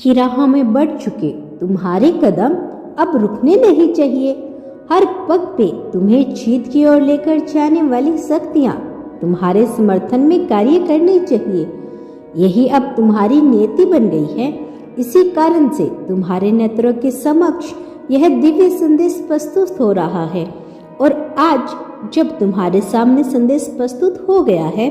की राह में बढ़ चुके तुम्हारे कदम अब रुकने नहीं चाहिए। हर पग पे तुम्हें जीत की ओर लेकर जाने वाली शक्तियां तुम्हारे समर्थन में कार्य करनी चाहिए। यही अब तुम्हारी नियति बन गई है। इसी कारण से तुम्हारे नेत्रों के समक्ष यह दिव्य संदेश प्रस्तुत हो रहा है। और आज जब तुम्हारे सामने संदेश प्रस्तुत हो गया है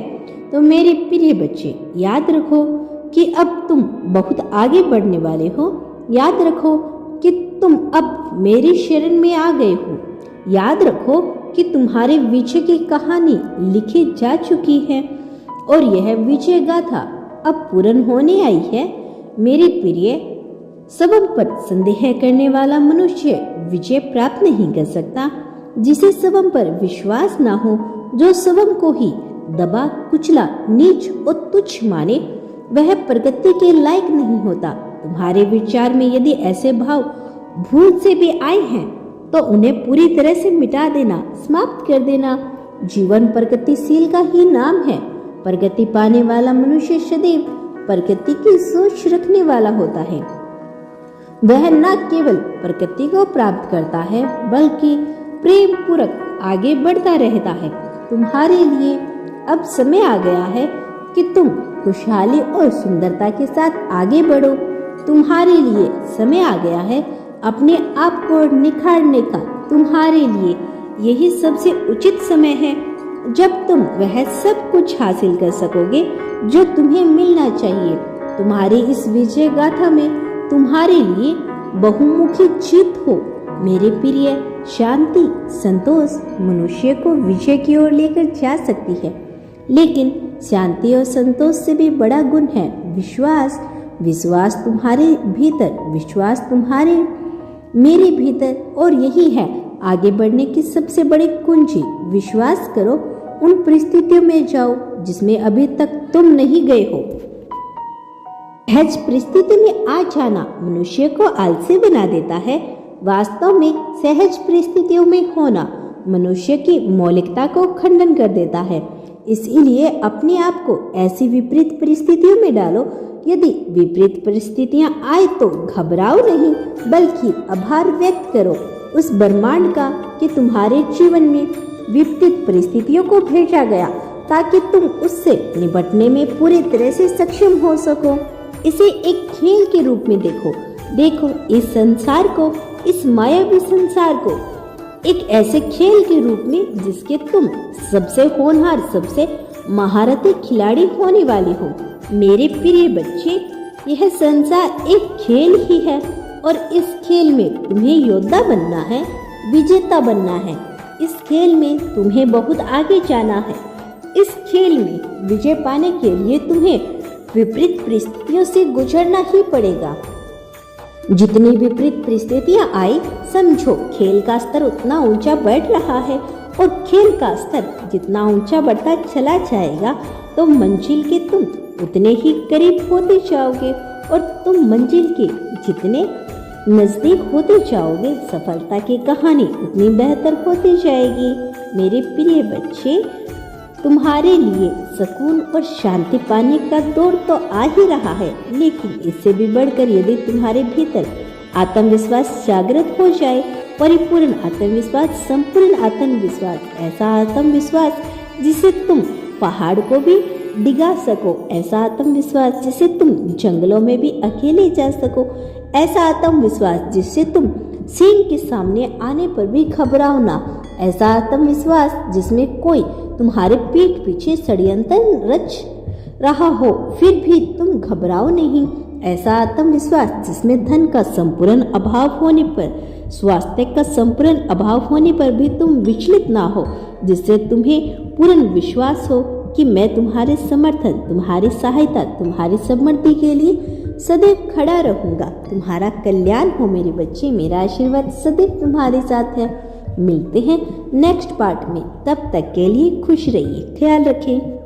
तो मेरे प्रिय बच्चे याद रखो कि अब तुम बहुत आगे बढ़ने वाले हो। याद रखो कि तुम अब मेरी शरण में आ गए हो। याद रखो कि तुम्हारे विजय की कहानी लिखी जा चुकी है और यह विजय गाथा अब पूर्ण होने आई है। मेरे प्रिय, सबब पर संदेह करने वाला मनुष्य विजय प्राप्त नहीं कर सकता। जिसे सबब पर विश्वास ना हो, जो सबब को ही दबा कुचला नीच और तुच्छ माने, वह प्रगति के लायक नहीं होता। तुम्हारे विचार में यदि ऐसे भाव भूल से भी आए हैं तो उन्हें पूरी तरह से मिटा देना, समाप्त कर देना। जीवन प्रगतिशील का ही नाम है। प्रगति पाने वाला मनुष्य सदैव प्रगति की सोच रखने वाला होता है। वह न केवल प्रगति को प्राप्त करता है बल्कि प्रेम पूर्वक आगे बढ़ता रहता है। तुम्हारे लिए अब समय आ गया है कि तुम खुशहाली और सुंदरता के साथ आगे बढ़ो। तुम्हारे लिए समय आ गया है अपने आप को निखारने का। तुम्हारे लिए यही सबसे उचित समय है जब तुम वह सब कुछ हासिल कर सकोगे जो तुम्हें मिलना चाहिए। तुम्हारी इस विजय गाथा में तुम्हारे लिए बहुमुखी जीत हो। मेरे प्रिय, शांति संतोष मनुष्य को विजय की ओर लेकर जा सकती है, लेकिन शांति और संतोष से भी बड़ा गुण है विश्वास। विश्वास तुम्हारे भीतर, विश्वास तुम्हारे मेरे भीतर, और यही है आगे बढ़ने की सबसे बड़ी कुंजी। विश्वास करो, उन परिस्थितियों में जाओ जिसमें अभी तक तुम नहीं गए हो। सहज परिस्थिति में आ जाना मनुष्य को आलसी बना देता है। वास्तव में सहज परिस्थितियों में होना मनुष्य की मौलिकता को खंडन कर देता है। इसलिए अपने आप को ऐसी विपरीत परिस्थितियों में डालो। यदि विपरीत परिस्थितियां आए तो घबराओ नहीं, बल्कि आभार व्यक्त करो उस ब्रह्मांड का कि तुम्हारे जीवन में विपरीत परिस्थितियों को भेजा गया ताकि तुम उससे निपटने में पूरी तरह से सक्षम हो सको। इसे एक खेल के रूप में देखो। देखो इस संसार को, इस मायावी संसार को एक ऐसे खेल के रूप में जिसके तुम सबसे होनहार, सबसे महारथी खिलाड़ी होने वाले हो। मेरे प्रिय बच्चे, यह संसार एक खेल ही है और इस खेल में तुम्हें योद्धा बनना है, विजेता बनना है। इस खेल में तुम्हें बहुत आगे जाना है। इस खेल में विजय पाने के लिए तुम्हें विपरीत परिस्थितियों से गुजरना ही पड़ेगा। जितनी विपरीत परिस्थितियां आई, समझो खेल का स्तर उतना ऊंचा बढ़ रहा है और खेल का स्तर जितना ऊंचा बढ़ता चला जाएगा तो मंजिल के तुम उतने ही करीब होते जाओगे और तुम मंजिल के जितने नजदीक होते जाओगे, सफलता की कहानी उतनी बेहतर होती जाएगी। मेरे प्रिय बच्चे, तुम्हारे लिए सुकून और शांति पाने का दौर तो आ ही रहा है, लेकिन इससे भी बढ़कर यदि तुम्हारे भीतर आत्मविश्वास जागृत हो जाए, परिपूर्ण आत्मविश्वास, संपूर्ण आत्मविश्वास, ऐसा आत्मविश्वास जिसे तुम पहाड़ को भी डिगा सको, ऐसा आत्मविश्वास जिसे तुम जंगलों में भी अकेले जा सको, ऐसा आत्मविश्वास जिससे तुम सिंह के सामने आने पर भी घबराओ ना, ऐसा आत्मविश्वास जिसमें कोई तुम्हारे पीठ पीछे षड्यंत्र रच रहा हो फिर भी तुम घबराओ नहीं, ऐसा आत्मविश्वास जिसमें धन का संपूर्ण अभाव होने पर, स्वास्थ्य का संपूर्ण अभाव होने पर भी तुम विचलित ना हो, जिससे तुम्हें पूर्ण विश्वास हो कि मैं तुम्हारे समर्थन, तुम्हारी सहायता, तुम्हारी समृद्धि के लिए सदैव खड़ा रहूंगा। तुम्हारा कल्याण हो मेरे बच्चे। मेरा आशीर्वाद सदैव तुम्हारे साथ है। मिलते हैं नेक्स्ट पार्ट में। तब तक के लिए खुश रहिए, ख्याल रखें।